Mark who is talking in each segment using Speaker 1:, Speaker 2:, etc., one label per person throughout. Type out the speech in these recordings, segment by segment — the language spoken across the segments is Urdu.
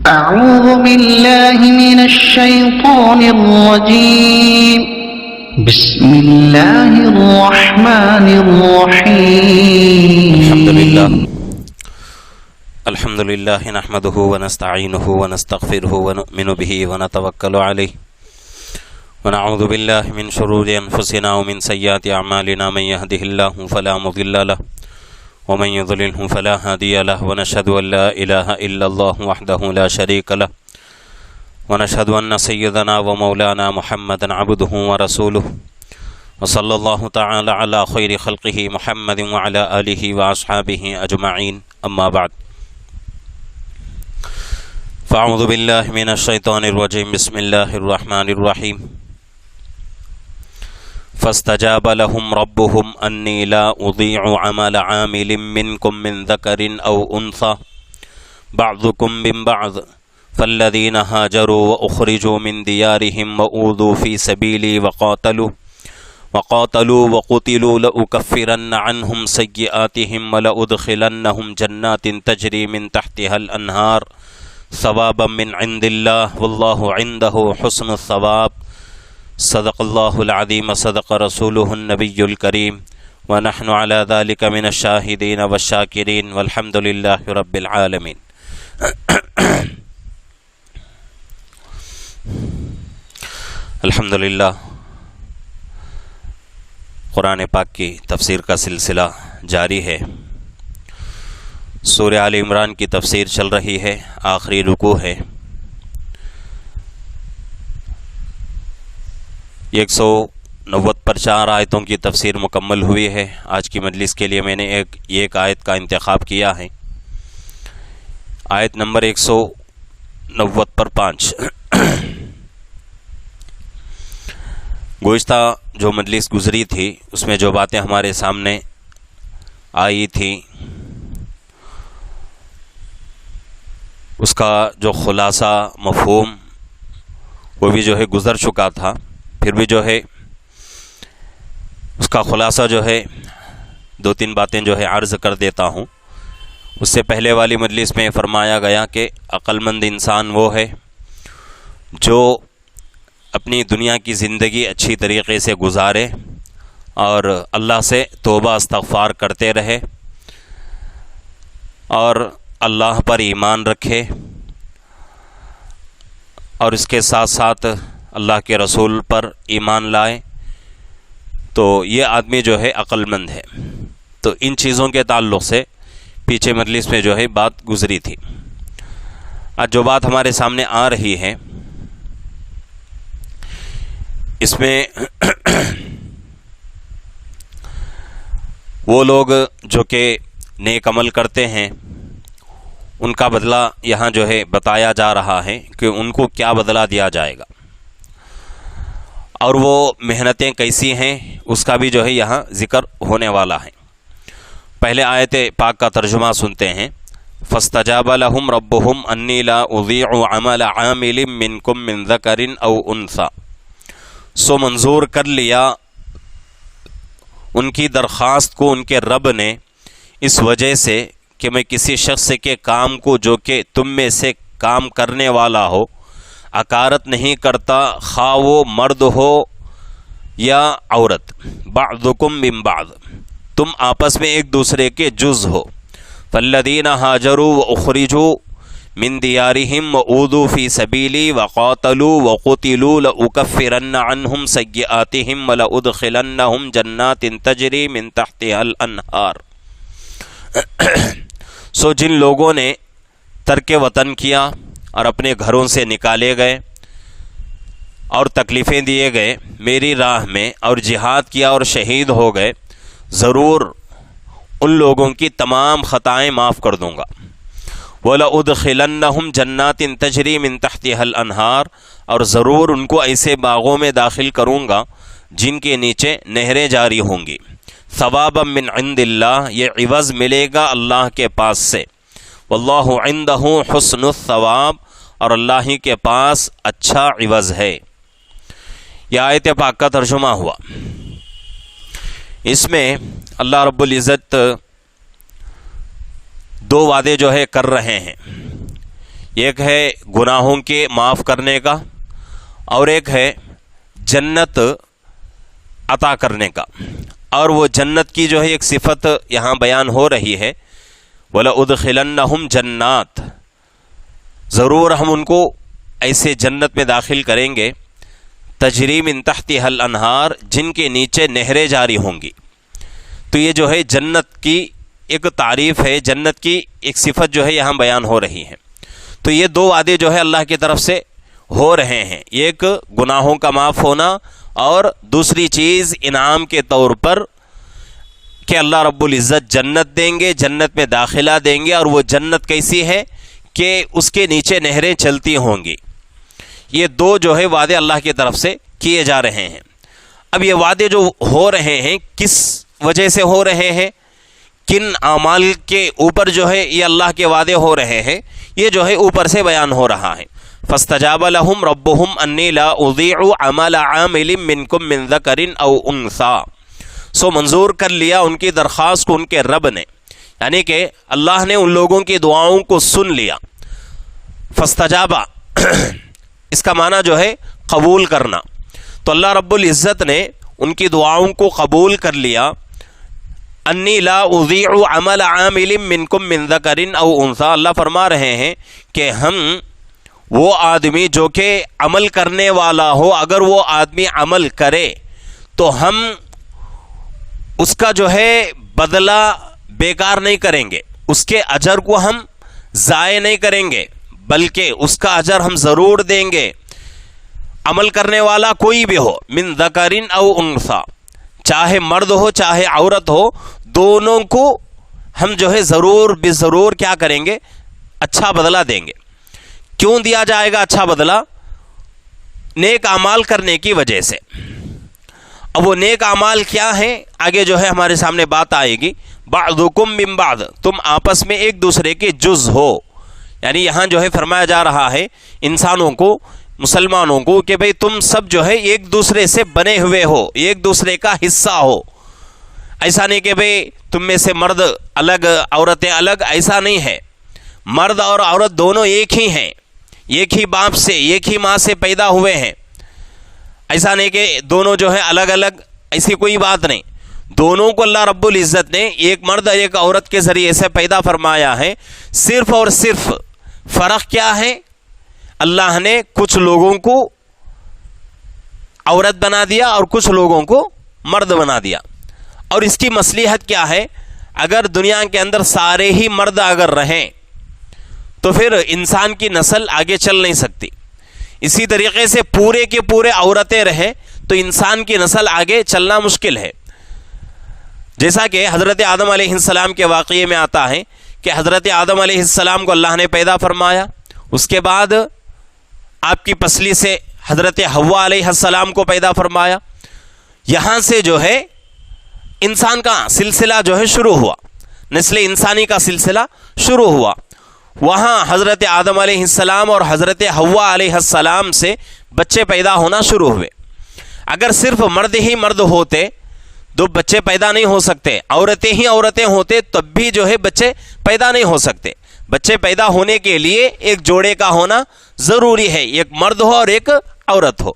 Speaker 1: أعوذ بالله من الشيطان الرجيم بسم الله الرحمن الرحيم
Speaker 2: الحمد لله نحمده ونستعينه ونستغفره ونؤمن به ونتوكل عليه ونعوذ بالله من شرور أنفسنا ومن سيئات أعمالنا من يهده الله فلا مضل له ومن يضلله فلا هادي له ونشهد أن لا إله إلا الله وحده لا شريك له ونشهد أن سيدنا ومولانا محمدا عبده ورسوله وصلى الله تعالى على خير خلقه محمد وعلى آله وأصحابه أجمعين أما بعد فأعوذ بالله من الشيطان الرجيم بسم الله الرحمن الرحيم فاستجاب لهم ربهم أني لا أضيع عمل عامل منكم من ذكر أو أنثى بعضكم من بعض فالذين هاجروا وأخرجوا من ديارهم وأوذوا في سبيلي وقاتلوا وقتلوا لأكفرن عنهم سيئاتهم ولأدخلنهم جنات تجري من تحتها الأنهار ثوابا من عند الله والله عنده حسن الثواب صدق الله العظيم صدق رسوله النبي الكريم ونحن على ذلك من الشاهدين والشاكرين والحمد لله رب العالمين الحمدللہ قرآن پاک کی تفسیر کا سلسلہ جاری ہے۔ سورہ آل عمران کی تفسیر چل رہی ہے، آخری رکوع ہے۔ 190 پر 4 آیتوں کی تفسیر مکمل ہوئی ہے۔ آج کی مجلس کے لیے میں نے ایک آیت کا انتخاب کیا ہے، آیت نمبر 190 پر 5۔ گزشتہ جو مجلس گزری تھی اس میں جو باتیں ہمارے سامنے آئی تھیں اس کا جو خلاصہ مفہوم وہ بھی جو ہے گزر چکا تھا، پھر بھی جو ہے اس کا خلاصہ جو ہے 2-3 باتیں جو ہے عرض کر دیتا ہوں۔ اس سے پہلے والی مجلس میں فرمایا گیا کہ عقل مند انسان وہ ہے جو اپنی دنیا کی زندگی اچھی طریقے سے گزارے اور اللہ سے توبہ استغفار کرتے رہے اور اللہ پر ایمان رکھے اور اس کے ساتھ ساتھ اللہ کے رسول پر ایمان لائے، تو یہ آدمی جو ہے عقل مند ہے۔ تو ان چیزوں کے تعلق سے پیچھے مجلس میں جو ہے بات گزری تھی۔ آج جو بات ہمارے سامنے آ رہی ہے اس میں وہ لوگ جو کہ نیک عمل کرتے ہیں ان کا بدلہ یہاں جو ہے بتایا جا رہا ہے کہ ان کو کیا بدلہ دیا جائے گا اور وہ محنتیں کیسی ہیں اس کا بھی جو ہے یہاں ذکر ہونے والا ہے۔ پہلے آیت پاک کا ترجمہ سنتے ہیں۔ فاستجاب لهم ربهم انی لا اضیع عمل عامل منکم من ذکر او انثی، سو منظور کر لیا ان کی درخواست کو ان کے رب نے اس وجہ سے کہ میں کسی شخص کے کام کو جو کہ تم میں سے کام کرنے والا ہو اکارت نہیں کرتا، خواہ وہ مرد ہو یا عورت، بعضکم من بعض، تم آپس میں ایک دوسرے کے جز ہو۔ فالذین ہاجروا واخرجوا من دیارہم وأوذوا فی سبیلی وقاتلوا وقتلوا لأکفرن عنہم سیئاتہم ولأدخلنہم جنات تجری من تحتها الانہار۔ سو جن لوگوں نے ترک وطن کیا اور اپنے گھروں سے نکالے گئے اور تکلیفیں دیے گئے میری راہ میں اور جہاد کیا اور شہید ہو گئے، ضرور ان لوگوں کی تمام خطائیں معاف کر دوں گا۔ وَلَأُدْخِلَنَّهُمْ جَنَّاتٍ تَجْرِي مِن تَحْتِهَا الْأَنْهَارُ، اور ضرور ان کو ایسے باغوں میں داخل کروں گا جن کے نیچے نہریں جاری ہوں گی۔ ثوابا من عند اللہ، یہ عوض ملے گا اللہ کے پاس سے۔ واللہ عنده حسن الثواب، اور اللہ ہی کے پاس اچھا عوض ہے۔ یہ آیت پاک کا ترجمہ ہوا۔ اس میں اللہ رب العزت دو وعدے جو ہے کر رہے ہیں۔ ایک ہے گناہوں کے معاف کرنے کا اور ایک ہے جنت عطا کرنے کا. اور وہ جنت کی جو ہے ایک صفت یہاں بیان ہو رہی ہے، وَلَأُدْخِلَنَّهُمْ جَنَّاتٍ، ضرور ہم ان کو ایسے جنت میں داخل کریں گے تجری من تحتها الانہار، جن کے نیچے نہریں جاری ہوں گی. تو یہ جو ہے جنت کی ایک تعریف ہے، جنت کی ایک صفت جو ہے یہاں بیان ہو رہی ہے. تو یہ دو وعدے جو ہے اللہ کی طرف سے ہو رہے ہیں، ایک گناہوں کا معاف ہونا اور دوسری چیز انعام کے طور پر کہ اللہ رب العزت جنت دیں گے، جنت میں داخلہ دیں گے. اور وہ جنت کیسی ہے کہ اس کے نیچے نہریں چلتی ہوں گی. یہ دو جو ہے وعدے اللہ کی طرف سے کیے جا رہے ہیں. اب یہ وعدے جو ہو رہے ہیں کس وجہ سے ہو رہے ہیں، کن اعمال کے اوپر جو ہے یہ اللہ کے وعدے ہو رہے ہیں، یہ جو ہے اوپر سے بیان ہو رہا ہے. فَاسْتَجَابَ لَهُمْ رَبُّهُمْ أَنِّي لَا أُضِيعُ عَمَلَ عَامِلٍ مِّنكُم مِّن ذَكَرٍ أَوْ أُنثَىٰ. سو منظور کر لیا ان کی درخواست کو ان کے رب نے، یعنی کہ اللہ نے ان لوگوں کی دعاؤں کو سن لیا. فاستجابا اس کا معنی جو ہے قبول کرنا. تو اللہ رب العزت نے ان کی دعاؤں کو قبول کر لیا. انی لا اضیع عمل عامل منکم من ذکر او انثی، اللہ فرما رہے ہیں کہ ہم وہ آدمی جو کہ عمل کرنے والا ہو، اگر وہ آدمی عمل کرے تو ہم اس کا جو ہے بدلہ بیکار نہیں کریں گے، اس کے اجر کو ہم ضائع نہیں کریں گے، بلکہ اس کا اجر ہم ضرور دیں گے. عمل کرنے والا کوئی بھی ہو، من ذکر او انثی، چاہے مرد ہو چاہے عورت ہو، دونوں کو ہم جو ہے ضرور بے ضرور کیا کریں گے، اچھا بدلہ دیں گے. کیوں دیا جائے گا اچھا بدلہ؟ نیک اعمال کرنے کی وجہ سے. اب وہ نیک اعمال کیا ہیں آگے جو ہے ہمارے سامنے بات آئے گی. بعضکم من بعض، تم آپس میں ایک دوسرے کے جز ہو. یعنی یہاں جو ہے فرمایا جا رہا ہے انسانوں کو، مسلمانوں کو، کہ بھئی تم سب جو ہے ایک دوسرے سے بنے ہوئے ہو، ایک دوسرے کا حصہ ہو. ایسا نہیں کہ بھئی تم میں سے مرد الگ عورتیں الگ، ایسا نہیں ہے. مرد اور عورت دونوں ایک ہی ہیں، ایک ہی باپ سے ایک ہی ماں سے پیدا ہوئے ہیں. ایسا نہیں کہ دونوں جو ہے الگ الگ، ایسی کوئی بات نہیں. دونوں کو اللہ رب العزت نے ایک مرد اور ایک عورت کے ذریعے سے پیدا فرمایا ہے. صرف اور صرف فرق کیا ہے؟ اللہ نے کچھ لوگوں کو عورت بنا دیا اور کچھ لوگوں کو مرد بنا دیا. اور اس کی مصلحت کیا ہے؟ اگر دنیا کے اندر سارے ہی مرد اگر رہیں تو پھر انسان کی نسل آگے چل نہیں سکتی. اسی طریقے سے پورے کے پورے عورتیں رہیں تو انسان کی نسل آگے چلنا مشکل ہے. جیسا کہ حضرت آدم علیہ السلام کے واقعے میں آتا ہے کہ حضرت آدم علیہ السلام کو اللہ نے پیدا فرمایا، اس کے بعد آپ کی پسلی سے حضرت حوا علیہ السلام کو پیدا فرمایا. یہاں سے جو ہے انسان کا سلسلہ جو ہے شروع ہوا، نسل انسانی کا سلسلہ شروع ہوا. وہاں حضرت آدم علیہ السلام اور حضرت حوا علیہ السلام سے بچے پیدا ہونا شروع ہوئے. اگر صرف مرد ہی مرد ہوتے تو بچے پیدا نہیں ہو سکتے، عورتیں ہی عورتیں ہوتے تب بھی جو ہے بچے پیدا نہیں ہو سکتے. بچے پیدا ہونے کے لیے ایک جوڑے کا ہونا ضروری ہے، ایک مرد ہو اور ایک عورت ہو.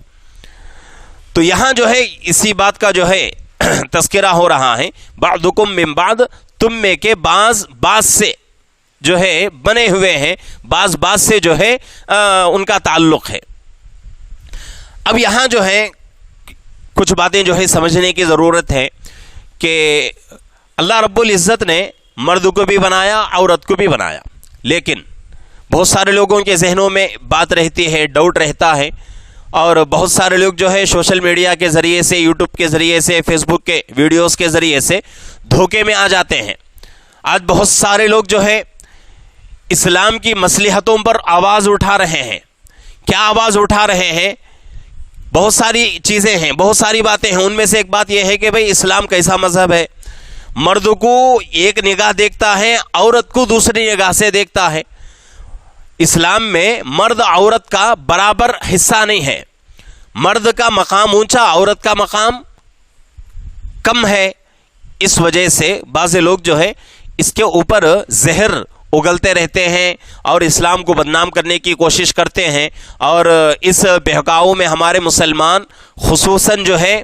Speaker 2: تو یہاں جو ہے اسی بات کا جو ہے تذکرہ ہو رہا ہے. بعضکم من بعض، تم میں کے بعض بعض سے جو ہے بنے ہوئے ہیں، بعض بعض سے جو ہے ان کا تعلق ہے. اب یہاں جو ہے کچھ باتیں جو ہے سمجھنے کی ضرورت ہے کہ اللہ رب العزت نے مرد کو بھی بنایا، عورت کو بھی بنایا. لیکن بہت سارے لوگوں کے ذہنوں میں بات رہتی ہے، ڈاؤٹ رہتا ہے، اور بہت سارے لوگ جو ہے سوشل میڈیا کے ذریعے سے، یوٹیوب کے ذریعے سے، فیس بک کے ویڈیوز کے ذریعے سے دھوکے میں آ جاتے ہیں. آج بہت سارے لوگ جو ہے اسلام کی مصلحتوں پر آواز اٹھا رہے ہیں. کیا آواز اٹھا رہے ہیں؟ بہت ساری چیزیں ہیں، بہت ساری باتیں ہیں. ان میں سے ایک بات یہ ہے کہ بھئی اسلام کیسا مذہب ہے؟ مرد کو ایک نگاہ دیکھتا ہے، عورت کو دوسری نگاہ سے دیکھتا ہے. اسلام میں مرد عورت کا برابر حصہ نہیں ہے. مرد کا مقام اونچا، عورت کا مقام کم ہے. اس وجہ سے بعض لوگ جو ہے اس کے اوپر زہر اگلتے رہتے ہیں اور اسلام کو بدنام کرنے کی کوشش کرتے ہیں، اور اس بہکاؤ میں ہمارے مسلمان خصوصاً جو ہے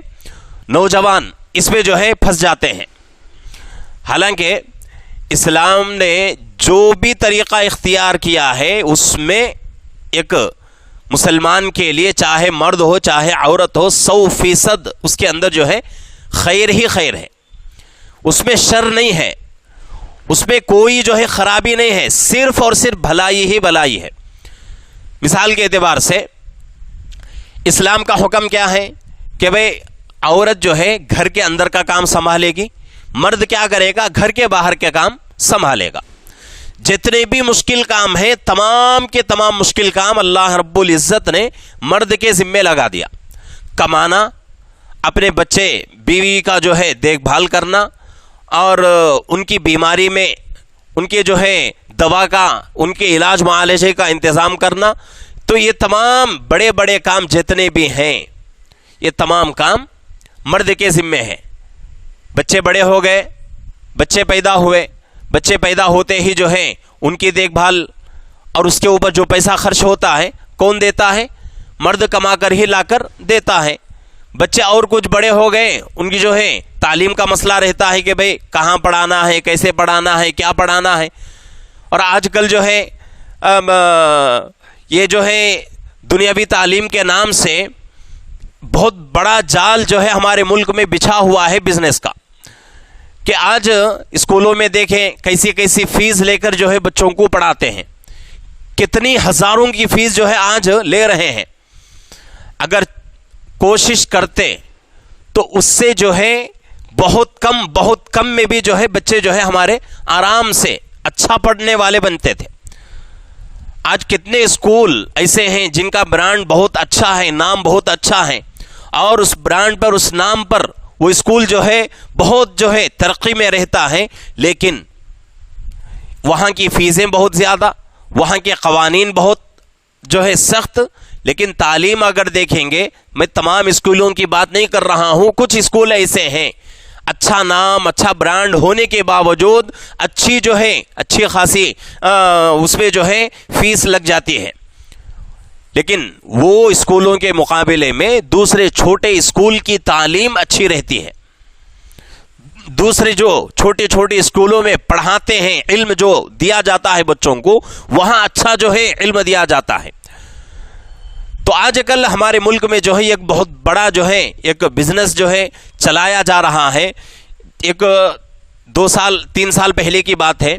Speaker 2: نوجوان اس میں جو ہے پھنس جاتے ہیں۔ حالانکہ اسلام نے جو بھی طریقہ اختیار کیا ہے اس میں ایک مسلمان کے لیے، چاہے مرد ہو چاہے عورت ہو، 100% اس کے اندر جو ہے خیر ہی خیر ہے، اس میں شر نہیں ہے، اس میں کوئی جو ہے خرابی نہیں ہے، صرف اور صرف بھلائی ہی بھلائی ہے۔ مثال کے اعتبار سے اسلام کا حکم کیا ہے کہ بھئی عورت جو ہے گھر کے اندر کا کام سنبھالے گی، مرد کیا کرے گا؟ گھر کے باہر کے کام سنبھالے گا۔ جتنے بھی مشکل کام ہیں، تمام کے تمام مشکل کام اللہ رب العزت نے مرد کے ذمے لگا دیا۔ کمانا، اپنے بچے بیوی کا جو ہے دیکھ بھال کرنا، اور ان کی بیماری میں ان کے جو ہے دوا کا، ان کے علاج معالجے کا انتظام کرنا، تو یہ تمام بڑے بڑے کام جتنے بھی ہیں یہ تمام کام مرد کے ذمے ہیں۔ بچے بڑے ہو گئے، بچے پیدا ہوئے، بچے پیدا ہوتے ہی جو ہے ان کی دیکھ بھال اور اس کے اوپر جو پیسہ خرچ ہوتا ہے کون دیتا ہے؟ مرد کما کر ہی لا کر دیتا ہے۔ بچے اور کچھ بڑے ہو گئے، ان کی جو ہے تعلیم کا مسئلہ رہتا ہے کہ بھئی کہاں پڑھانا ہے، کیسے پڑھانا ہے، کیا پڑھانا ہے۔ اور آج کل جو ہے یہ جو ہے دنیاوی تعلیم کے نام سے بہت بڑا جال جو ہے ہمارے ملک میں بچھا ہوا ہے بزنس کا، کہ آج اسکولوں میں دیکھیں کیسی کیسی فیس لے کر جو ہے بچوں کو پڑھاتے ہیں، کتنی ہزاروں کی فیس جو ہے آج لے رہے ہیں۔ اگر کوشش کرتے تو اس سے جو ہے بہت کم میں بھی جو ہے بچے جو ہے ہمارے آرام سے اچھا پڑھنے والے بنتے تھے۔ آج کتنے اسکول ایسے ہیں جن کا برانڈ بہت اچھا ہے، نام بہت اچھا ہے، اور اس برانڈ پر، اس نام پر وہ اسکول جو ہے بہت جو ہے ترقی میں رہتا ہے، لیکن وہاں کی فیسیں بہت زیادہ، وہاں کے قوانین بہت جو ہے سخت۔ لیکن تعلیم اگر دیکھیں گے، میں تمام اسکولوں کی بات نہیں کر رہا ہوں، کچھ اسکول ایسے ہیں اچھا نام، اچھا برانڈ ہونے کے باوجود اچھی جو ہے اچھی خاصی اس میں جو ہے فیس لگ جاتی ہے، لیکن وہ اسکولوں کے مقابلے میں دوسرے چھوٹے اسکول کی تعلیم اچھی رہتی ہے۔ دوسرے جو چھوٹے چھوٹے اسکولوں میں پڑھاتے ہیں، علم جو دیا جاتا ہے بچوں کو، وہاں اچھا جو ہے علم دیا جاتا ہے۔ تو آج کل ہمارے ملک میں جو ہے ایک بہت بڑا جو ہے ایک بزنس جو ہے چلایا جا رہا ہے۔ ایک 2-3 سال پہلے کی بات ہے،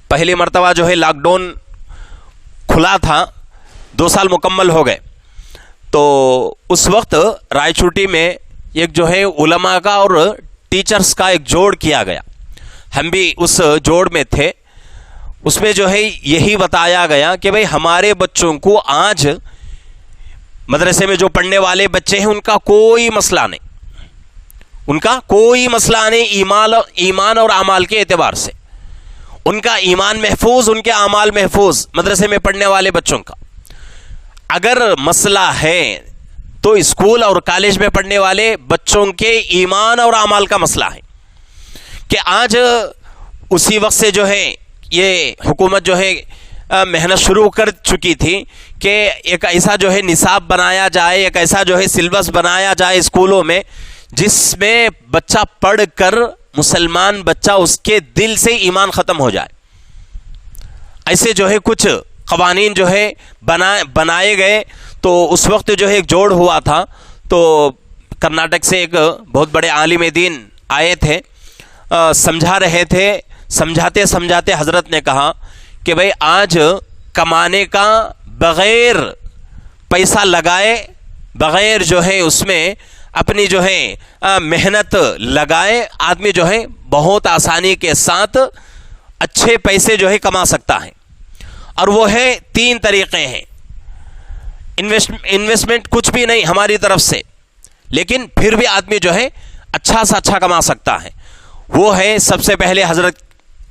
Speaker 2: پہلی مرتبہ جو ہے لاک ڈاؤن کھلا تھا، 2 سال مکمل ہو گئے، تو اس وقت رائے چوٹی میں ایک جو ہے علماء کا اور ٹیچرز کا ایک جوڑ کیا گیا، ہم بھی اس جوڑ میں تھے۔ اس میں جو ہے یہی بتایا گیا کہ بھئی ہمارے بچوں کو آج مدرسے میں جو پڑھنے والے بچے ہیں ان کا کوئی مسئلہ نہیں، ان کا کوئی مسئلہ نہیں، ایمان اور اعمال کے اعتبار سے ان کا ایمان محفوظ، ان کے اعمال محفوظ، مدرسے میں پڑھنے والے بچوں کا۔ اگر مسئلہ ہے تو اسکول اور کالج میں پڑھنے والے بچوں کے ایمان اور اعمال کا مسئلہ ہے، کہ آج اسی وقت سے جو ہے یہ حکومت جو ہے محنت شروع کر چکی تھی کہ ایک ایسا جو ہے نصاب بنایا جائے، ایک ایسا جو ہے سلیبس بنایا جائے اسکولوں میں جس میں بچہ پڑھ کر مسلمان بچہ اس کے دل سے ایمان ختم ہو جائے۔ ایسے جو ہے کچھ قوانین جو ہے بنائے گئے۔ تو اس وقت جو ہے ایک جوڑ ہوا تھا، تو کرناٹک سے ایک بہت بڑے عالم دین آئے تھے، سمجھا رہے تھے، سمجھاتے سمجھاتے حضرت نے کہا کہ بھئی آج کمانے کا بغیر پیسہ لگائے، بغیر جو ہے اس میں اپنی جو ہے محنت لگائے، آدمی جو ہے بہت آسانی کے ساتھ اچھے پیسے جو ہے کما سکتا ہے، اور وہ ہے 3 طریقے ہیں۔ انویسٹمنٹ کچھ بھی نہیں ہماری طرف سے، لیکن پھر بھی آدمی جو ہے اچھا سا اچھا کما سکتا ہے۔ وہ ہے سب سے پہلے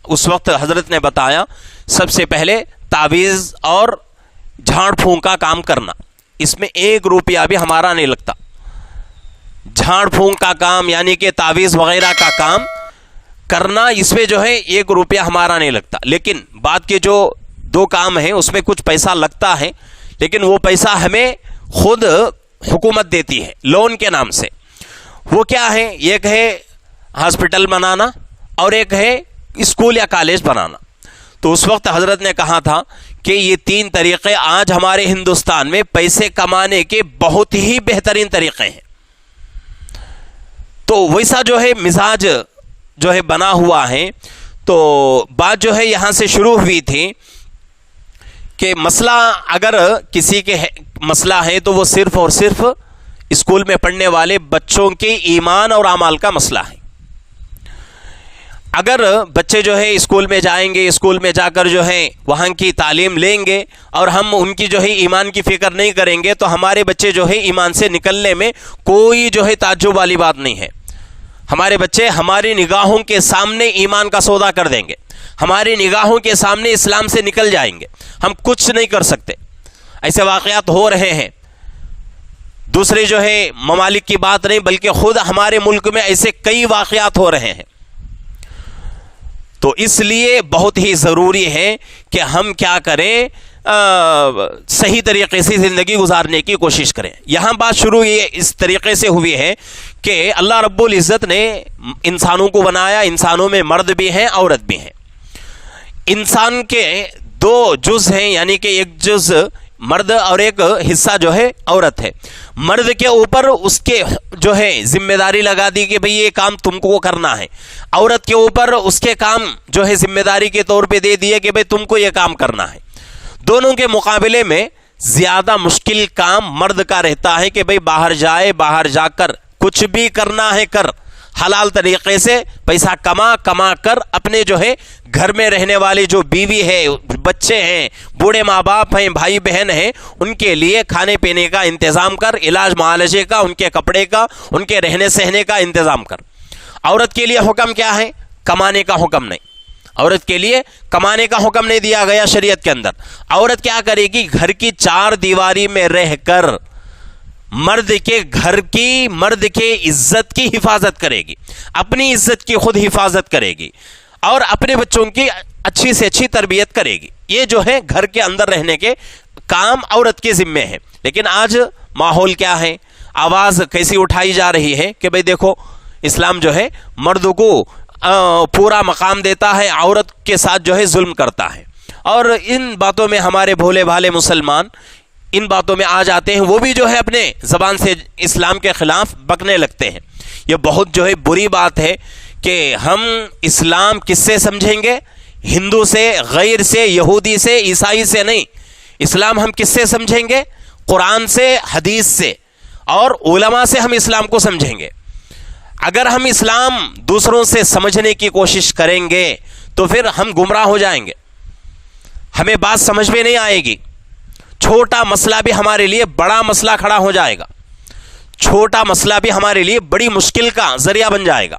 Speaker 2: اس وقت حضرت نے بتایا، سب سے پہلے تعویذ اور جھاڑ پھونک کا کام کرنا، اس میں 1 روپیہ بھی ہمارا نہیں لگتا۔ جھاڑ پھونک کا کام یعنی کہ تعویذ وغیرہ کا کام کرنا اس میں جو ہے 1 روپیہ ہمارا نہیں لگتا، لیکن بعد کے جو 2 کام ہیں اس میں کچھ پیسہ لگتا ہے، لیکن وہ پیسہ ہمیں خود حکومت دیتی ہے لون کے نام سے۔ وہ کیا ہے؟ ایک ہے ہاسپٹل بنانا اور ایک ہے اسکول یا کالج بنانا۔ تو اس وقت حضرت نے کہا تھا کہ یہ 3 طریقے آج ہمارے ہندوستان میں پیسے کمانے کے بہت ہی بہترین طریقے ہیں۔ تو ویسا جو ہے مزاج جو ہے بنا ہوا ہے۔ تو بات جو ہے یہاں سے شروع ہوئی تھی کہ مسئلہ اگر کسی کے مسئلہ ہے تو وہ صرف اور صرف اسکول میں پڑھنے والے بچوں کے ایمان اور اعمال کا مسئلہ ہے۔ اگر بچے جو ہے اسکول میں جائیں گے، اسکول میں جا کر جو ہے وہاں کی تعلیم لیں گے اور ہم ان کی جو ہے ایمان کی فکر نہیں کریں گے تو ہمارے بچے جو ہے ایمان سے نکلنے میں کوئی جو ہے تعجب والی بات نہیں ہے۔ ہمارے بچے ہماری نگاہوں کے سامنے ایمان کا سودا کر دیں گے، ہماری نگاہوں کے سامنے اسلام سے نکل جائیں گے، ہم کچھ نہیں کر سکتے۔ ایسے واقعات ہو رہے ہیں، دوسرے جو ہے ممالک کی بات نہیں بلکہ خود ہمارے ملک میں ایسے کئی واقعات ہو رہے ہیں۔ تو اس لیے بہت ہی ضروری ہے کہ ہم کیا کریں، صحیح طریقے سے زندگی گزارنے کی کوشش کریں۔ یہاں بات شروع یہ اس طریقے سے ہوئی ہے کہ اللہ رب العزت نے انسانوں کو بنایا، انسانوں میں مرد بھی ہیں عورت بھی ہیں۔ انسان کے 2 جز ہیں، یعنی کہ ایک جز مرد اور ایک حصہ جو ہے عورت ہے۔ مرد کے اوپر اس کے جو ہے ذمہ داری لگا دی کہ بھئی یہ کام تم کو کرنا ہے، عورت کے اوپر اس کے کام جو ہے ذمہ داری کے طور پہ دے دیے کہ بھئی تم کو یہ کام کرنا ہے۔ دونوں کے مقابلے میں زیادہ مشکل کام مرد کا رہتا ہے کہ بھئی باہر جائے، باہر جا کر کچھ بھی کرنا ہے کر، حلال طریقے سے پیسہ کما کر اپنے جو ہے گھر میں رہنے والی جو بیوی ہے، بچے ہیں، بوڑھے ماں باپ ہیں، بھائی بہن ہیں، ان کے لیے کھانے پینے کا انتظام کر، علاج معالجے کا، ان کے کپڑے کا، ان کے رہنے سہنے کا انتظام کر۔ عورت کے لیے حکم کیا ہے؟ کمانے کا حکم نہیں، عورت کے لیے کمانے کا حکم نہیں دیا گیا شریعت کے اندر۔ عورت کیا کرے گی؟ گھر کی 4 دیواری میں رہ کر مرد کے عزت کی حفاظت کرے گی، اپنی عزت کی خود حفاظت کرے گی اور اپنے بچوں کی اچھی سے اچھی تربیت کرے گی۔ یہ جو ہے گھر کے اندر رہنے کے کام عورت کے ذمے ہیں۔ لیکن آج ماحول کیا ہے، آواز کیسی اٹھائی جا رہی ہے کہ بھئی دیکھو اسلام جو ہے مرد کو پورا مقام دیتا ہے، عورت کے ساتھ جو ہے ظلم کرتا ہے۔ اور ان باتوں میں ہمارے بھولے بھالے مسلمان ان باتوں میں آ جاتے ہیں، وہ بھی جو ہے اپنے زبان سے اسلام کے خلاف بکنے لگتے ہیں۔ یہ بہت جو ہے بری بات ہے کہ ہم اسلام کس سے سمجھیں گے؟ ہندو سے، غیر سے، یہودی سے، عیسائی سے نہیں۔ اسلام ہم کس سے سمجھیں گے؟ قرآن سے، حدیث سے اور علماء سے ہم اسلام کو سمجھیں گے۔ اگر ہم اسلام دوسروں سے سمجھنے کی کوشش کریں گے تو پھر ہم گمراہ ہو جائیں گے، ہمیں بات سمجھ میں نہیں آئے گی، چھوٹا مسئلہ بھی ہمارے لیے بڑا مسئلہ کھڑا ہو جائے گا، چھوٹا مسئلہ بھی ہمارے لیے بڑی مشکل کا ذریعہ بن جائے گا۔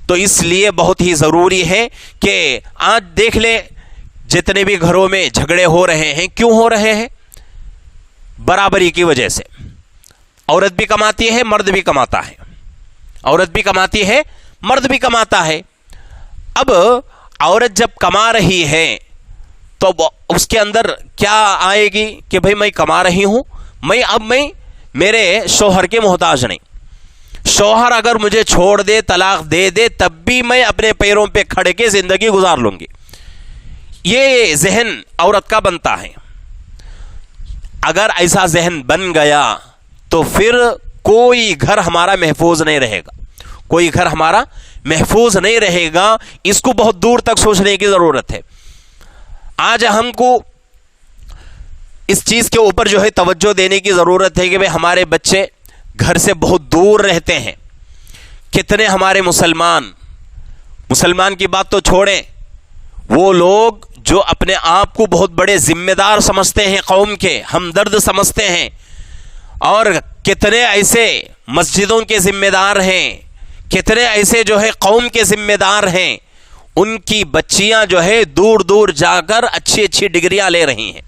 Speaker 2: تو اس لیے بہت ہی ضروری ہے کہ آج دیکھ لیں جتنے بھی گھروں میں جھگڑے ہو رہے ہیں، کیوں ہو رہے ہیں؟ برابری کی وجہ سے۔ عورت بھی کماتی ہے، مرد بھی کماتا ہے، عورت بھی کماتی ہے، مرد بھی کماتا ہے۔ اب عورت جب کما رہی ہے تو اس کے اندر کیا آئے گی کہ بھئی میں کما رہی ہوں، میں میرے شوہر کے محتاج نہیں، شوہر اگر مجھے چھوڑ دے، طلاق دے دے، تب بھی میں اپنے پیروں پہ کھڑ کے زندگی گزار لوں گی۔ یہ ذہن عورت کا بنتا ہے۔ اگر ایسا ذہن بن گیا تو پھر کوئی گھر ہمارا محفوظ نہیں رہے گا، کوئی گھر ہمارا محفوظ نہیں رہے گا۔ اس کو بہت دور تک سوچنے کی ضرورت ہے۔ آج ہم کو اس چیز کے اوپر جو ہے توجہ دینے کی ضرورت ہے کہ بھئی ہمارے بچے گھر سے بہت دور رہتے ہیں۔ کتنے ہمارے مسلمان کی بات تو چھوڑیں، وہ لوگ جو اپنے آپ کو بہت بڑے ذمہ دار سمجھتے ہیں، قوم کے ہمدرد سمجھتے ہیں، اور کتنے ایسے مسجدوں کے ذمہ دار ہیں، کتنے ایسے جو ہے قوم کے ذمہ دار ہیں، ان کی بچیاں جو ہے دور دور جا کر اچھی اچھی ڈگریاں لے رہی ہیں۔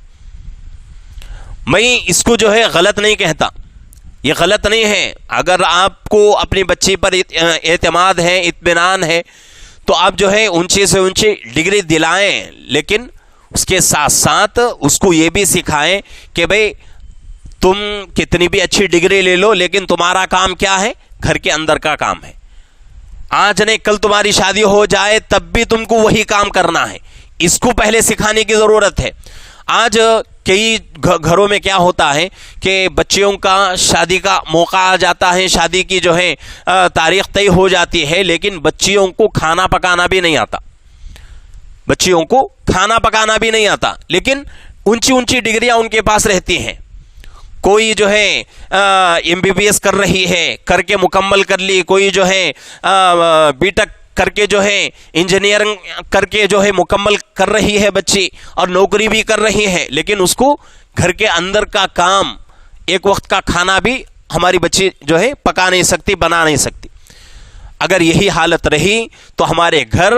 Speaker 2: میں اس کو جو ہے غلط نہیں کہتا، یہ غلط نہیں ہے۔ اگر آپ کو اپنی بچی پر اعتماد ہے، اطمینان ہے، تو آپ جو ہے اونچی سے اونچی ڈگری دلائیں، لیکن اس کے ساتھ ساتھ اس کو یہ بھی سکھائیں کہ بھئی تم کتنی بھی اچھی ڈگری لے لو، لیکن تمہارا کام کیا ہے؟ گھر کے اندر کا کام ہے. آج نہیں کل تمہاری شادی ہو جائے تب بھی تم کو وہی کام کرنا ہے. اس کو پہلے سکھانے کی ضرورت ہے. آج کئی گھروں میں کیا ہوتا ہے کہ بچیوں کا شادی کا موقع آ جاتا ہے، شادی کی جو ہے تاریخ طے ہو جاتی ہے، لیکن بچیوں کو کھانا پکانا بھی نہیں آتا. بچیوں کو کھانا پکانا بھی نہیں آتا، لیکن اونچی اونچی ڈگریاں ان کے پاس رہتی ہیں. کوئی جو ہے MBBS کر رہی ہے، کر کے مکمل کر لی، کوئی جو ہے B.Tech کر کے جو ہے انجینئرنگ کر کے جو ہے مکمل کر رہی ہے بچی، اور نوکری بھی کر رہی ہے، لیکن اس کو گھر کے اندر کا کام، ایک وقت کا کھانا بھی ہماری بچی جو ہے پکا نہیں سکتی، بنا نہیں سکتی. اگر یہی حالت رہی تو ہمارے گھر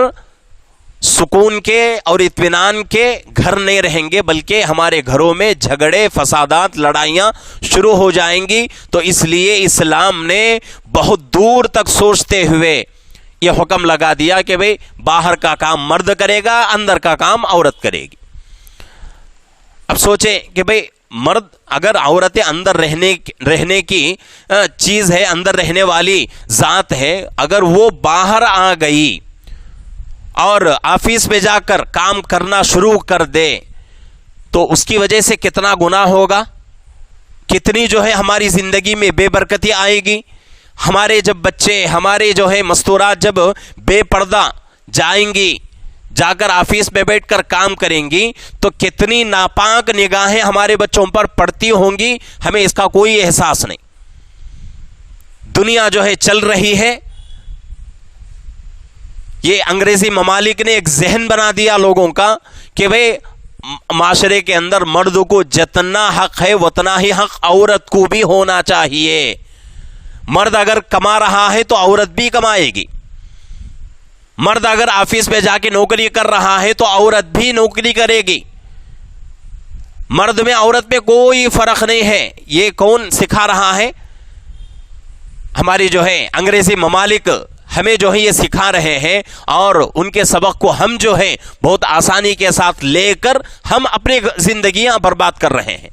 Speaker 2: سکون کے اور اطمینان کے گھر نہیں رہیں گے، بلکہ ہمارے گھروں میں جھگڑے، فسادات، لڑائیاں شروع ہو جائیں گی. تو اس لیے اسلام نے بہت دور تک سوچتے ہوئے یہ حکم لگا دیا کہ بھئی باہر کا کام مرد کرے گا، اندر کا کام عورت کرے گی. اب سوچیں کہ بھئی مرد، اگر عورتیں اندر رہنے کی چیز ہے، اندر رہنے والی ذات ہے، اگر وہ باہر آ گئی اور آفس میں جا کر کام کرنا شروع کر دے تو اس کی وجہ سے کتنا گناہ ہوگا، کتنی جو ہے ہماری زندگی میں بے برکتی آئے گی. ہمارے جب بچے، ہمارے جو ہے مستورات جب بے پردہ جائیں گی، جا کر آفس میں بیٹھ کر کام کریں گی، تو کتنی ناپاک نگاہیں ہمارے بچوں پر پڑتی ہوں گی، ہمیں اس کا کوئی احساس نہیں. دنیا جو ہے چل رہی ہے، یہ انگریزی ممالک نے ایک ذہن بنا دیا لوگوں کا کہ بھئی معاشرے کے اندر مرد کو جتنا حق ہے اتنا ہی حق عورت کو بھی ہونا چاہیے. مرد اگر کما رہا ہے تو عورت بھی کمائے گی. مرد اگر آفس میں جا کے نوکری کر رہا ہے تو عورت بھی نوکری کرے گی. مرد میں عورت میں کوئی فرق نہیں ہے. یہ کون سکھا رہا ہے؟ ہماری جو ہے انگریزی ممالک ہمیں جو ہے یہ سکھا رہے ہیں، اور ان کے سبق کو ہم جو ہے بہت آسانی کے ساتھ لے کر ہم اپنی زندگیاں برباد کر رہے ہیں.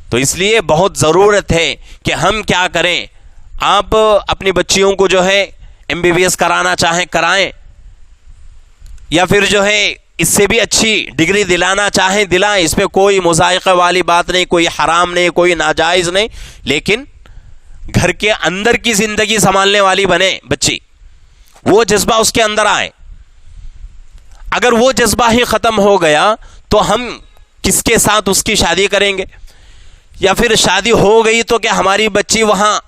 Speaker 2: تو اس لیے بہت ضرورت ہے کہ ہم کیا کریں. آپ اپنی بچیوں کو جو ہے MBBS کرانا چاہیں کرائیں، یا پھر جو ہے اس سے بھی اچھی ڈگری دلانا چاہیں دلائیں. اس میں کوئی مذائقہ والی بات نہیں، کوئی حرام نہیں، کوئی ناجائز نہیں. لیکن گھر کے اندر کی زندگی سنبھالنے والی بنے بچی، وہ جذبہ اس کے اندر آئے. اگر وہ جذبہ ہی ختم ہو گیا تو ہم کس کے ساتھ اس کی شادی کریں گے؟ یا پھر شادی ہو گئی تو کیا ہماری بچی وہاں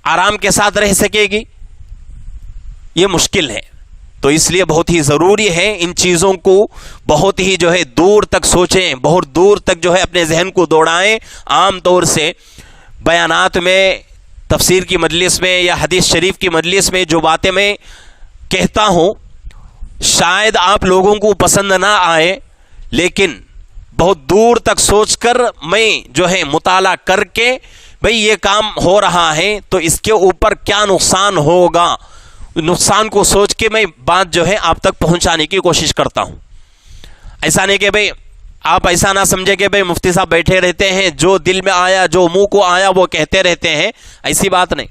Speaker 2: آرام کے ساتھ رہ سکے گی؟ یہ مشکل ہے. تو اس لیے بہت ہی ضروری ہے ان چیزوں کو بہت ہی جو ہے دور تک سوچیں، بہت دور تک جو ہے اپنے ذہن کو دوڑائیں. عام طور سے بیانات میں، تفسیر کی مجلس میں یا حدیث شریف کی مجلس میں جو باتیں میں کہتا ہوں شاید آپ لوگوں کو پسند نہ آئے، لیکن بہت دور تک سوچ کر میں جو ہے مطالعہ کر کے بھئی یہ کام ہو رہا ہے تو اس کے اوپر کیا نقصان ہوگا، نقصان کو سوچ کے میں بات جو ہے آپ تک پہنچانے کی کوشش کرتا ہوں. ایسا نہیں کہ بھئی آپ ایسا نہ سمجھے کہ بھئی مفتی صاحب بیٹھے رہتے ہیں، جو دل میں آیا، جو منہ کو آیا وہ کہتے رہتے ہیں. ایسی بات نہیں.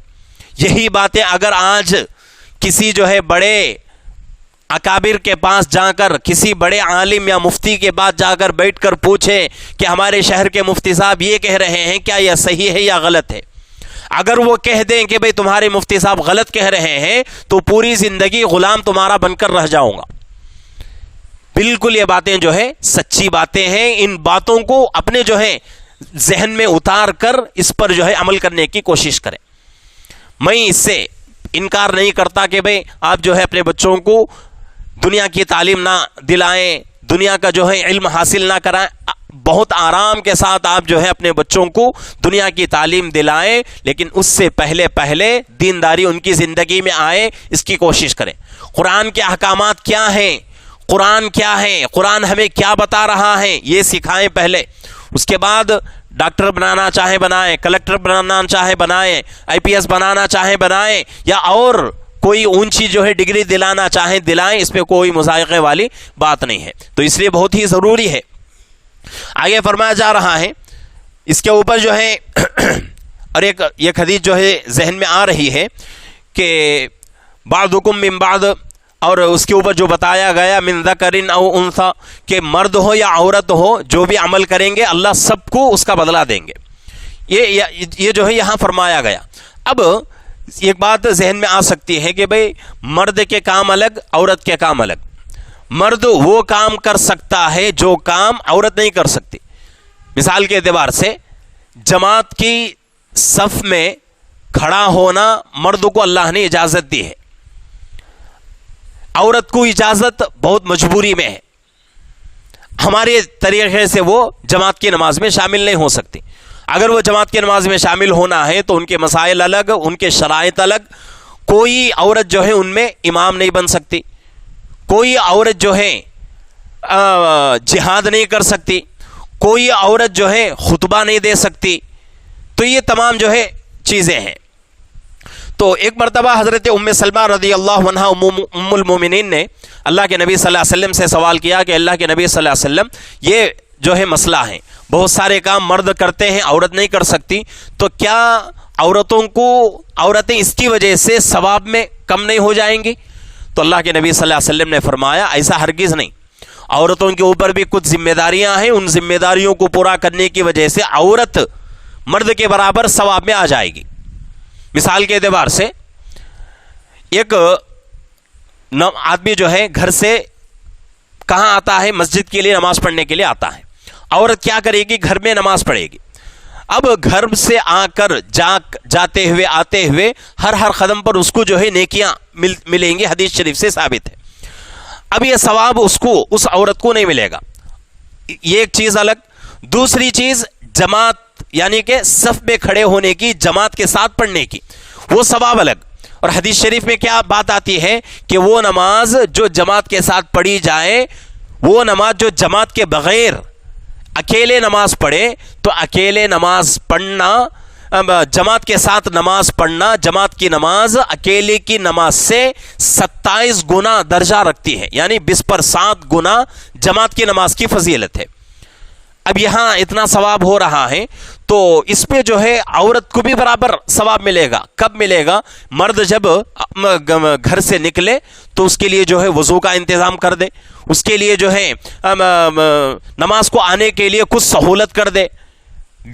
Speaker 2: یہی باتیں اگر آج کسی جو ہے بڑے اکابر کے پاس جا کر، کسی بڑے عالم یا مفتی کے پاس جا کر بیٹھ کر پوچھیں کہ ہمارے شہر کے مفتی صاحب یہ کہہ رہے ہیں، کیا یہ صحیح ہے یا غلط ہے؟ اگر وہ کہہ دیں کہ بھئی تمہارے مفتی صاحب غلط کہہ رہے ہیں تو پوری زندگی غلام تمہارا بن کر رہ جاؤں گا. بالکل یہ باتیں جو ہے سچی باتیں ہیں. ان باتوں کو اپنے جو ہے ذہن میں اتار کر اس پر جو ہے عمل کرنے کی کوشش کریں. میں اس سے انکار نہیں کرتا کہ بھئی آپ جو ہے اپنے بچوں کو دنیا کی تعلیم نہ دلائیں، دنیا کا جو ہے علم حاصل نہ کرائیں. بہت آرام کے ساتھ آپ جو ہے اپنے بچوں کو دنیا کی تعلیم دلائیں، لیکن اس سے پہلے دینداری ان کی زندگی میں آئے، اس کی کوشش کریں. قرآن کے احکامات کیا ہیں، قرآن کیا ہے، قرآن ہمیں کیا بتا رہا ہے، یہ سکھائیں پہلے. اس کے بعد ڈاکٹر بنانا چاہے بنائیں، کلکٹر بنانا چاہے بنائیں، IPS بنانا چاہے بنائیں، یا اور کوئی اونچی جو ہے ڈگری دلانا چاہیں دلائیں، اس پہ کوئی مذائقے والی بات نہیں ہے. تو اس لیے بہت ہی ضروری ہے. آگے فرمایا جا رہا ہے اس کے اوپر جو ہے اور ایک حدیث جو ہے ذہن میں آ رہی ہے کہ بعضکم من بعض، اور اس کے اوپر جو بتایا گیا من ذکر او انثی، کہ مرد ہو یا عورت ہو جو بھی عمل کریں گے اللہ سب کو اس کا بدلہ دیں گے. یہ جو ہے یہاں فرمایا گیا. اب ایک بات ذہن میں آ سکتی ہے کہ بھئی مرد کے کام الگ، عورت کے کام الگ. مرد وہ کام کر سکتا ہے جو کام عورت نہیں کر سکتی. مثال کے اعتبار سے جماعت کی صف میں کھڑا ہونا مرد کو اللہ نے اجازت دی ہے، عورت کو اجازت بہت مجبوری میں ہے. ہمارے طریقے سے وہ جماعت کی نماز میں شامل نہیں ہو سکتی. اگر وہ جماعت کی نماز میں شامل ہونا ہے تو ان کے مسائل الگ، ان کے شرائط الگ. کوئی عورت جو ہے ان میں امام نہیں بن سکتی، کوئی عورت جو ہے جہاد نہیں کر سکتی، کوئی عورت جو ہے خطبہ نہیں دے سکتی. تو یہ تمام جو ہے چیزیں ہیں. تو ایک مرتبہ حضرت ام سلمہ رضی اللہ عنہا ام المومنین نے اللہ کے نبی صلی اللہ علیہ وسلم سے سوال کیا کہ اللہ کے نبی صلی اللہ علیہ وسلم یہ جو ہے مسئلہ ہے، بہت سارے کام مرد کرتے ہیں عورت نہیں کر سکتی، تو کیا عورتیں اس کی وجہ سے ثواب میں کم نہیں ہو جائیں گی؟ تو اللہ کے نبی صلی اللہ علیہ وسلم نے فرمایا ایسا ہرگز نہیں. عورتوں کے اوپر بھی کچھ ذمہ داریاں ہیں، ان ذمہ داریوں کو پورا کرنے کی وجہ سے عورت مرد کے برابر ثواب میں آ جائے گی. مثال کے اعتبار سے ایک آدمی جو ہے گھر سے کہاں آتا ہے؟ مسجد کے لیے نماز پڑھنے کے لیے آتا ہے. عورت کیا کرے گی؟ گھر میں نماز پڑھے گی. اب گھر سے آ کر جاتے ہوئے آتے ہوئے ہر قدم پر اس کو جو ہے نیکیاں ملیں گی، حدیث شریف سے ثابت ہے. اب یہ ثواب اس عورت کو نہیں ملے گا. یہ ایک چیز الگ. دوسری چیز جماعت یعنی کہ صف میں کھڑے ہونے کی، جماعت کے ساتھ پڑھنے کی، وہ ثواب الگ. اور حدیث شریف میں کیا بات آتی ہے کہ وہ نماز جو جماعت کے ساتھ پڑھی جائے، وہ نماز جو جماعت کے بغیر اکیلے نماز پڑھے، تو اکیلے نماز پڑھنا، جماعت کے ساتھ نماز پڑھنا، جماعت کی نماز اکیلے کی نماز سے 27 گنا درجہ رکھتی ہے، یعنی 20/7 گنا جماعت کی نماز کی فضیلت ہے. اب یہاں اتنا ثواب ہو رہا ہے تو اس پہ جو ہے عورت کو بھی برابر ثواب ملے گا. کب ملے گا؟ مرد جب گھر سے نکلے تو اس کے لیے جو ہے وضو کا انتظام کر دے، اس کے لیے جو ہے نماز کو آنے کے لیے کچھ سہولت کر دے.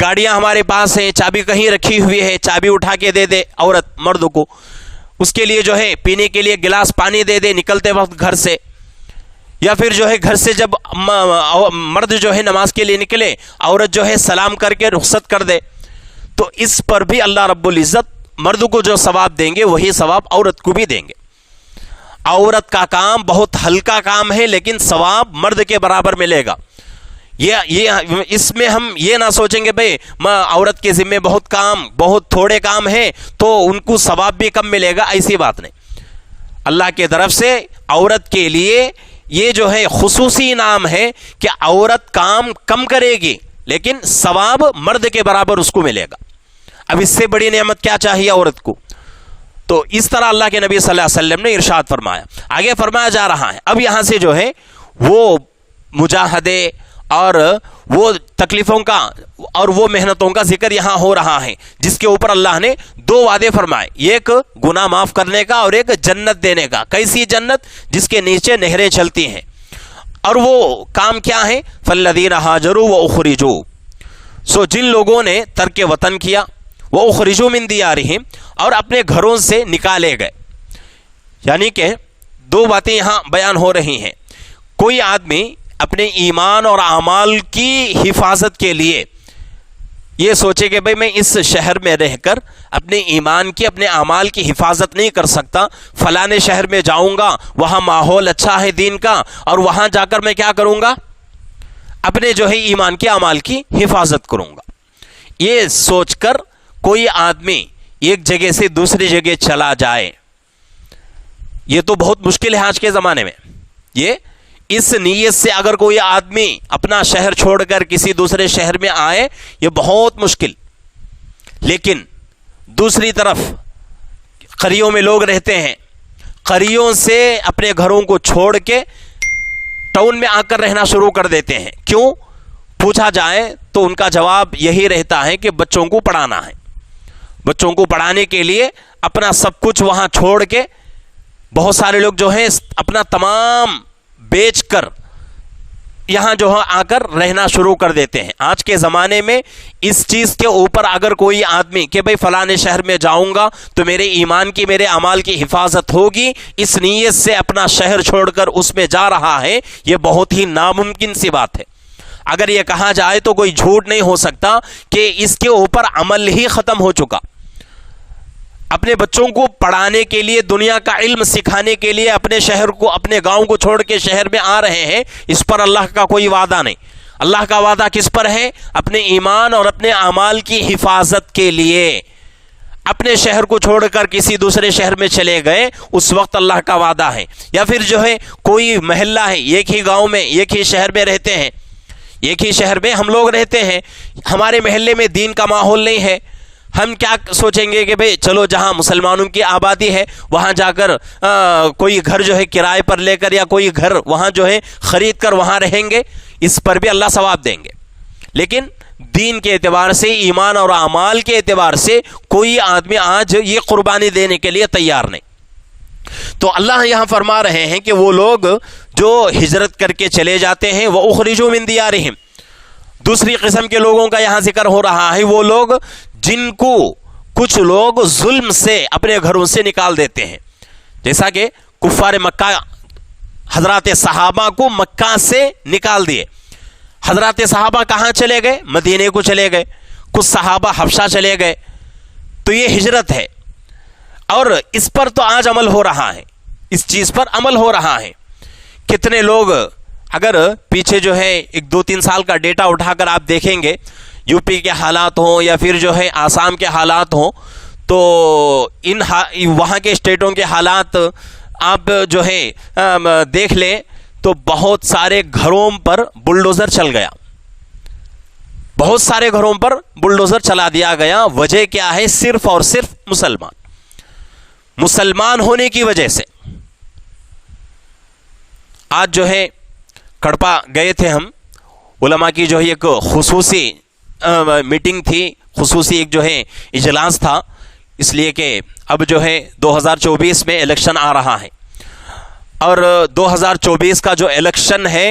Speaker 2: گاڑیاں ہمارے پاس ہیں، چابی کہیں رکھی ہوئی ہے، چابی اٹھا کے دے دے عورت مرد کو. اس کے لیے جو ہے پینے کے لیے گلاس پانی دے دے نکلتے وقت گھر سے. یا پھر جو ہے گھر سے جب مرد جو ہے نماز کے لیے نکلے، عورت جو ہے سلام کر کے رخصت کر دے. تو اس پر بھی اللہ رب العزت مرد کو جو ثواب دیں گے وہی ثواب عورت کو بھی دیں گے. عورت کا کام بہت ہلکا کام ہے لیکن ثواب مرد کے برابر ملے گا. اس میں ہم یہ نہ سوچیں گے بھئی عورت کے ذمہ بہت تھوڑے کام ہیں تو ان کو ثواب بھی کم ملے گا، ایسی بات نہیں. اللہ کی طرف سے عورت کے لیے یہ جو ہے خصوصی انعام ہے کہ عورت کام کم کرے گی لیکن ثواب مرد کے برابر اس کو ملے گا. اب اس سے بڑی نعمت کیا چاہیے عورت کو؟ تو اس طرح اللہ کے نبی صلی اللہ علیہ وسلم نے ارشاد فرمایا. آگے فرمایا جا رہا ہے اب یہاں سے جو ہے وہ مجاہدے اور وہ تکلیفوں کا اور وہ محنتوں کا ذکر یہاں ہو رہا ہے جس کے اوپر اللہ نے 2 وعدے فرمائے، ایک گناہ معاف کرنے کا اور ایک جنت دینے کا. کیسی جنت؟ جس کے نیچے نہریں چلتی ہیں. اور وہ کام کیا ہے؟ فالذین ہاجروا واخرجوا، سو جن لوگوں نے ترک وطن کیا، واخرجوا من دیارہم، اور اپنے گھروں سے نکالے گئے. یعنی کہ 2 باتیں یہاں بیان ہو رہی ہیں. کوئی آدمی اپنے ایمان اور اعمال کی حفاظت کے لیے یہ سوچے کہ بھئی میں اس شہر میں رہ کر اپنے ایمان کی، اپنے اعمال کی حفاظت نہیں کر سکتا، فلانے شہر میں جاؤں گا، وہاں ماحول اچھا ہے دین کا، اور وہاں جا کر میں کیا کروں گا؟ اپنے جو ہے ایمان کے اعمال کی حفاظت کروں گا. یہ سوچ کر کوئی آدمی ایک جگہ سے دوسری جگہ چلا جائے، یہ تو بہت مشکل ہے آج کے زمانے میں. یہ اس نیت سے اگر کوئی آدمی اپنا شہر چھوڑ کر کسی دوسرے شہر میں آئے، یہ بہت مشکل. لیکن دوسری طرف قریوں میں لوگ رہتے ہیں، قریوں سے اپنے گھروں کو چھوڑ کے ٹاؤن میں آ کر رہنا شروع کر دیتے ہیں. کیوں پوچھا جائے تو ان کا جواب یہی رہتا ہے کہ بچوں کو پڑھانا ہے. بچوں کو پڑھانے کے لیے اپنا سب کچھ وہاں چھوڑ کے بہت سارے لوگ جو ہیں اپنا تمام بیچ کر یہاں جو ہے آ کر رہنا شروع کر دیتے ہیں. آج کے زمانے میں اس چیز کے اوپر اگر کوئی آدمی کہ بھئی فلانے شہر میں جاؤں گا تو میرے ایمان کی میرے اعمال کی حفاظت ہوگی، اس نیت سے اپنا شہر چھوڑ کر اس میں جا رہا ہے، یہ بہت ہی ناممکن سی بات ہے. اگر یہ کہا جائے تو کوئی جھوٹ نہیں ہو سکتا کہ اس کے اوپر عمل ہی ختم ہو چکا. اپنے بچوں کو پڑھانے کے لیے، دنیا کا علم سکھانے کے لیے اپنے شہر کو، اپنے گاؤں کو چھوڑ کے شہر میں آ رہے ہیں، اس پر اللہ کا کوئی وعدہ نہیں. اللہ کا وعدہ کس پر ہے؟ اپنے ایمان اور اپنے اعمال کی حفاظت کے لیے. اپنے شہر کو چھوڑ کر کسی دوسرے شہر میں چلے گئے، اس وقت اللہ کا وعدہ ہے. یا پھر جو ہے کوئی محلہ ہے، ایک ہی گاؤں میں ایک ہی شہر میں رہتے ہیں، ایک ہی شہر میں ہم لوگ رہتے ہیں، ہمارے محلے میں دین کا ماحول نہیں ہے. ہم کیا سوچیں گے کہ بھئی چلو جہاں مسلمانوں کی آبادی ہے وہاں جا کر کوئی گھر جو ہے کرائے پر لے کر یا کوئی گھر وہاں جو ہے خرید کر وہاں رہیں گے، اس پر بھی اللہ ثواب دیں گے. لیکن دین کے اعتبار سے، ایمان اور اعمال کے اعتبار سے کوئی آدمی آج یہ قربانی دینے کے لیے تیار نہیں. تو اللہ یہاں فرما رہے ہیں کہ وہ لوگ جو ہجرت کر کے چلے جاتے ہیں، وَأُخْرِجُوا مِن دِيَارِهِمْ، دوسری قسم کے لوگوں کا یہاں ذکر ہو رہا ہے، وہ لوگ جن کو کچھ لوگ ظلم سے اپنے گھروں سے نکال دیتے ہیں. جیسا کہ کفار مکہ حضرات صحابہ کو مکہ سے نکال دیے. حضرات صحابہ کہاں چلے گئے؟ مدینے کو چلے گئے. کچھ صحابہ حبشہ چلے گئے. تو یہ ہجرت ہے، اور اس پر تو آج عمل ہو رہا ہے، اس چیز پر عمل ہو رہا ہے. کتنے لوگ اگر پیچھے جو ہے 1-2-3 سال کا ڈیٹا اٹھا کر آپ دیکھیں گے، یو پی کے حالات ہوں یا پھر جو ہے آسام کے حالات ہوں، تو وہاں کے اسٹیٹوں کے حالات آپ جو ہے دیکھ لیں تو بہت سارے گھروں پر بلڈوزر چل گیا. بہت سارے گھروں پر بلڈوزر چلا دیا گیا. وجہ کیا ہے؟ صرف اور صرف مسلمان ہونے کی وجہ سے. آج جو ہے کڑپا گئے تھے ہم، علماء کی جو ہے ایک خصوصی میٹنگ تھی، خصوصی ایک جو ہے اجلاس تھا، اس لیے کہ اب جو ہے 2024 میں الیکشن آ رہا ہے، اور 2024 کا جو الیکشن ہے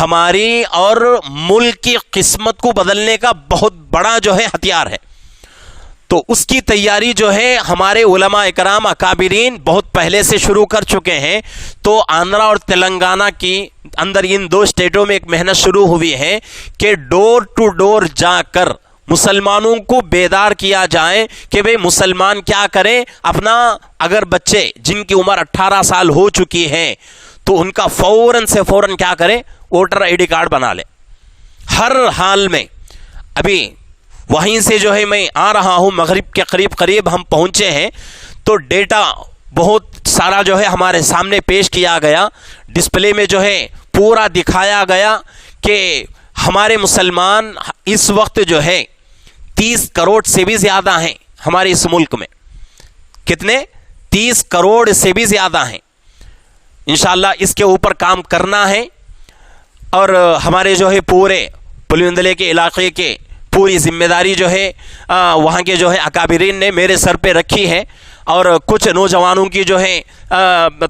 Speaker 2: ہماری اور ملک کی قسمت کو بدلنے کا بہت بڑا جو ہے ہتھیار ہے. تو اس کی تیاری جو ہے ہمارے علماء اکرام اکابرین بہت پہلے سے شروع کر چکے ہیں. تو آندھرا اور تلنگانہ کی اندر ان 2 اسٹیٹوں میں ایک محنت شروع ہوئی ہے کہ ڈور ٹو ڈور جا کر مسلمانوں کو بیدار کیا جائے کہ بھئی مسلمان کیا کریں. اپنا اگر بچے جن کی عمر 18 سال ہو چکی ہے تو ان کا فوراً سے فوراً کیا کریں، ووٹر آئی ڈی کارڈ بنا لیں ہر حال میں. ابھی وہیں سے جو ہے میں آ رہا ہوں، مغرب کے قریب ہم پہنچے ہیں، تو ڈیٹا بہت سارا جو ہے ہمارے سامنے پیش کیا گیا. ڈسپلے میں جو ہے پورا دکھایا گیا کہ ہمارے مسلمان اس وقت جو ہے 30 کروڑ سے بھی زیادہ ہیں ہمارے اس ملک میں. کتنے؟ 30 کروڑ سے بھی زیادہ ہیں. انشاءاللہ اس کے اوپر کام کرنا ہے، اور ہمارے جو ہے پورے پلیوندلے کے علاقے کے پوری ذمہ داری جو ہے وہاں کے جو ہے اکابرین نے میرے سر پہ رکھی ہے، اور کچھ نوجوانوں کی جو ہے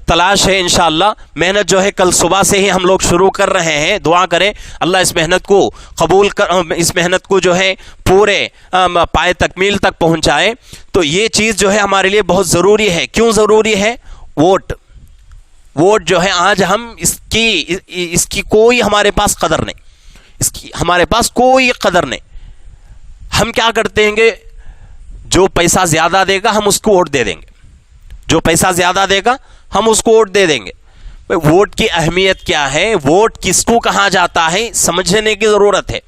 Speaker 2: تلاش ہے. انشاءاللہ محنت جو ہے کل صبح سے ہی ہم لوگ شروع کر رہے ہیں. دعا کریں اللہ اس محنت کو قبول کر، اس محنت کو جو ہے پورے پائے تکمیل تک پہنچائے. تو یہ چیز جو ہے ہمارے لیے بہت ضروری ہے. کیوں ضروری ہے؟ ووٹ جو ہے آج ہم اس کی کوئی ہمارے پاس قدر نہیں، اس کی ہمارے پاس کوئی قدر نہیں. ہم کیا کرتے ہیں کہ جو پیسہ زیادہ دے گا ہم اس کو ووٹ دے دیں گے، جو پیسہ زیادہ دے گا ہم اس کو ووٹ دے دیں گے. ووٹ کی اہمیت کیا ہے، ووٹ کس کو کہا جاتا ہے، سمجھنے کی ضرورت ہے.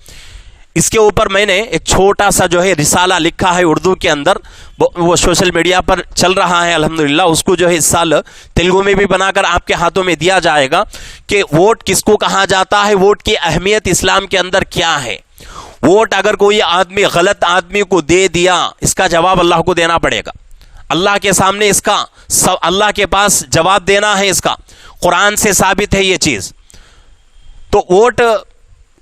Speaker 2: اس کے اوپر میں نے ایک چھوٹا سا جو ہے رسالہ لکھا ہے اردو کے اندر، وہ سوشل میڈیا پر چل رہا ہے الحمدللہ. اس کو جو ہے اس سال تیلگو میں بھی بنا کر آپ کے ہاتھوں میں دیا جائے گا کہ ووٹ کس کو کہا جاتا ہے، ووٹ کی اہمیت اسلام کے اندر کیا ہے. ووٹ اگر کوئی آدمی غلط آدمی کو دے دیا، اس کا جواب اللہ کو دینا پڑے گا. اللہ کے سامنے اس کا اللہ کے پاس جواب دینا ہے، اس کا قرآن سے ثابت ہے یہ چیز. تو ووٹ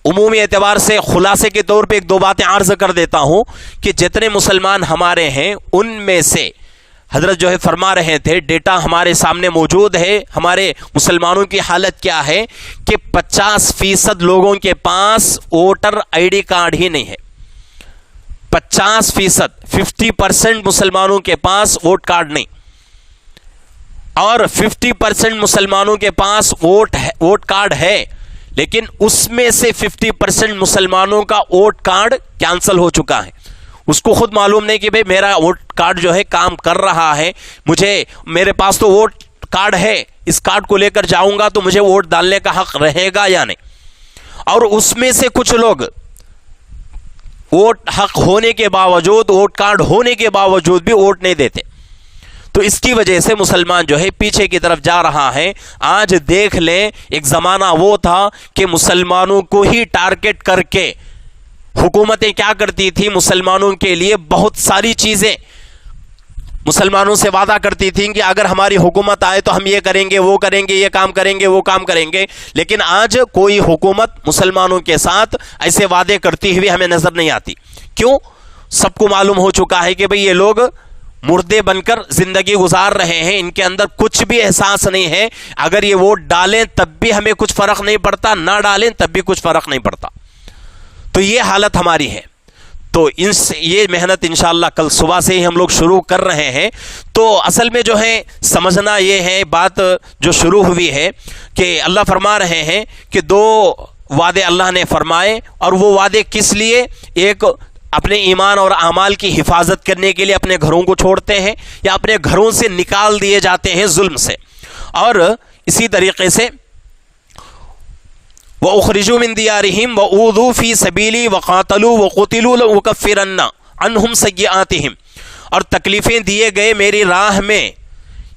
Speaker 2: عمومی اعتبار سے خلاصے کے طور پہ ایک دو باتیں عرض کر دیتا ہوں کہ جتنے مسلمان ہمارے ہیں ان میں سے حضرت جو ہے فرما رہے تھے، ڈیٹا ہمارے سامنے موجود ہے، ہمارے مسلمانوں کی حالت کیا ہے کہ 50% لوگوں کے پاس ووٹر آئی ڈی کارڈ ہی نہیں ہے. 50%، 50% مسلمانوں کے پاس ووٹ کارڈ نہیں، اور 50% مسلمانوں کے پاس ووٹ کارڈ ہے، لیکن اس میں سے 50% مسلمانوں کا ووٹ کارڈ کینسل ہو چکا ہے. اس کو خود معلوم نہیں کہ بھئی میرا ووٹ کارڈ جو ہے کام کر رہا ہے، میرے پاس تو ووٹ کارڈ ہے، اس کارڈ کو لے کر جاؤں گا تو مجھے ووٹ ڈالنے کا حق رہے گا یا نہیں. اور اس میں سے کچھ لوگ ووٹ حق ہونے کے باوجود، ووٹ کارڈ ہونے کے باوجود بھی ووٹ نہیں دیتے. تو اس کی وجہ سے مسلمان جو ہے پیچھے کی طرف جا رہا ہے. آج دیکھ لیں، ایک زمانہ وہ تھا کہ مسلمانوں کو ہی ٹارگٹ کر کے حکومتیں کیا کرتی تھی، مسلمانوں کے لیے بہت ساری چیزیں مسلمانوں سے وعدہ کرتی تھیں کہ اگر ہماری حکومت آئے تو ہم یہ کریں گے، وہ کریں گے، یہ کام کریں گے، وہ کام کریں گے. لیکن آج کوئی حکومت مسلمانوں کے ساتھ ایسے وعدے کرتی ہوئی ہمیں نظر نہیں آتی. کیوں؟ سب کو معلوم ہو چکا ہے کہ بھئی یہ لوگ مردے بن کر زندگی گزار رہے ہیں، ان کے اندر کچھ بھی احساس نہیں ہے. اگر یہ ووٹ ڈالیں تب بھی ہمیں کچھ فرق نہیں پڑتا، نہ ڈالیں تب بھی کچھ فرق نہیں پڑتا. تو یہ حالت ہماری ہے. تو یہ محنت انشاءاللہ کل صبح سے ہی ہم لوگ شروع کر رہے ہیں. تو اصل میں جو ہے سمجھنا یہ ہے، بات جو شروع ہوئی ہے کہ اللہ فرما رہے ہیں کہ 2 وعدے اللہ نے فرمائے، اور وہ وعدے کس لیے؟ ایک اپنے ایمان اور اعمال کی حفاظت کرنے کے لیے اپنے گھروں کو چھوڑتے ہیں یا اپنے گھروں سے نکال دیے جاتے ہیں ظلم سے. اور اسی طریقے سے وَأُخْرِجُوا مِن دِيَارِهِمْ وَأُوذُوا فِي سَبِيلِي وَقَاتَلُوا وَقُتِلُوا لَأُكَفِّرَنَّ عَنْهُمْ سَيِّئَاتِهِمْ. اور تکلیفیں دیے گئے میری راہ میں،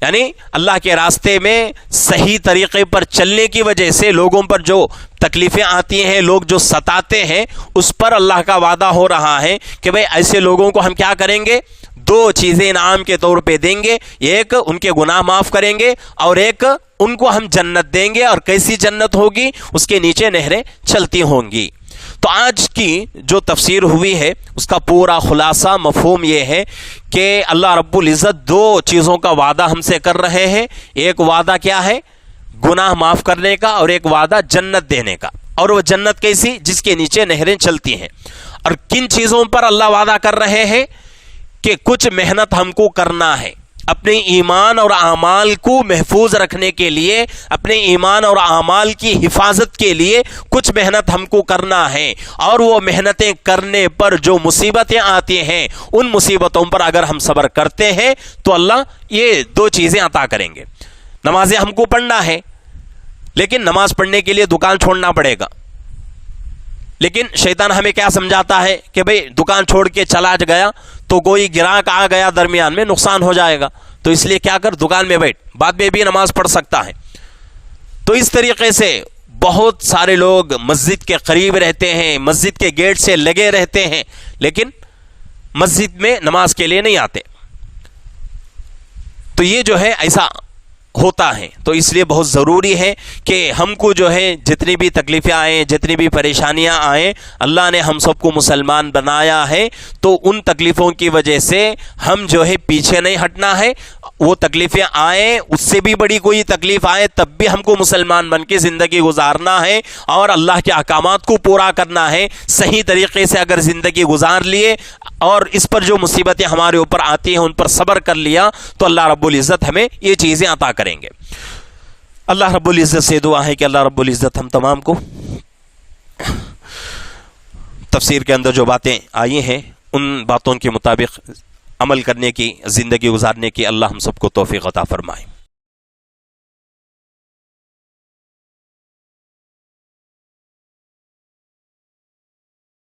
Speaker 2: یعنی اللہ کے راستے میں صحیح طریقے پر چلنے کی وجہ سے لوگوں پر جو تکلیفیں آتی ہیں، لوگ جو ستاتے ہیں، اس پر اللہ کا وعدہ ہو رہا ہے کہ بھئی ایسے لوگوں کو ہم کیا کریں گے؟ 2 چیزیں انعام کے طور پہ دیں گے. ایک ان کے گناہ معاف کریں گے، اور ایک ان کو ہم جنت دیں گے. اور کیسی جنت ہوگی؟ اس کے نیچے نہریں چلتی ہوں گی. تو آج کی جو تفسیر ہوئی ہے اس کا پورا خلاصہ مفہوم یہ ہے کہ اللہ رب العزت 2 چیزوں کا وعدہ ہم سے کر رہے ہیں. ایک وعدہ کیا ہے؟ گناہ معاف کرنے کا، اور ایک وعدہ جنت دینے کا. اور وہ جنت کیسی؟ جس کے نیچے نہریں چلتی ہیں. اور کن چیزوں پر اللہ وعدہ کر رہے ہیں؟ کہ کچھ محنت ہم کو کرنا ہے اپنے ایمان اور اعمال کو محفوظ رکھنے کے لیے، اپنے ایمان اور اعمال کی حفاظت کے لیے کچھ محنت ہم کو کرنا ہے. اور وہ محنتیں کرنے پر جو مصیبتیں آتی ہیں، ان مصیبتوں پر اگر ہم صبر کرتے ہیں تو اللہ یہ 2 چیزیں عطا کریں گے. نمازیں ہم کو پڑھنا ہے، لیکن نماز پڑھنے کے لیے دکان چھوڑنا پڑے گا. لیکن شیطان ہمیں کیا سمجھاتا ہے کہ بھئی دکان چھوڑ کے چلا گیا تو کوئی گراہک آ گیا درمیان میں، نقصان ہو جائے گا، تو اس لیے کیا کر، دکان میں بیٹھ، بعد میں بھی نماز پڑھ سکتا ہے. تو اس طریقے سے بہت سارے لوگ مسجد کے قریب رہتے ہیں، مسجد کے گیٹ سے لگے رہتے ہیں، لیکن مسجد میں نماز کے لیے نہیں آتے. تو یہ جو ہے ایسا ہوتا ہے. تو اس لیے بہت ضروری ہے کہ ہم کو جو ہے جتنی بھی تکلیفیں آئیں، جتنی بھی پریشانیاں آئیں، اللہ نے ہم سب کو مسلمان بنایا ہے. تو ان تکلیفوں کی وجہ سے ہم جو ہے پیچھے نہیں ہٹنا ہے. وہ تکلیفیں آئیں، اس سے بھی بڑی کوئی تکلیف آئے، تب بھی ہم کو مسلمان بن کے زندگی گزارنا ہے اور اللہ کے احکامات کو پورا کرنا ہے. صحیح طریقے سے اگر زندگی گزار لیے اور اس پر جو مصیبتیں ہمارے اوپر آتی ہیں ان پر صبر کر لیا تو اللہ رب العزت ہمیں یہ چیزیں عطا کریں گے. اللہ رب العزت سے دعا ہے کہ اللہ رب العزت ہم تمام کو تفسیر کے اندر جو باتیں آئی ہیں ان باتوں کے مطابق عمل کرنے کی، زندگی گزارنے کی اللہ ہم سب کو توفیق عطا فرمائے.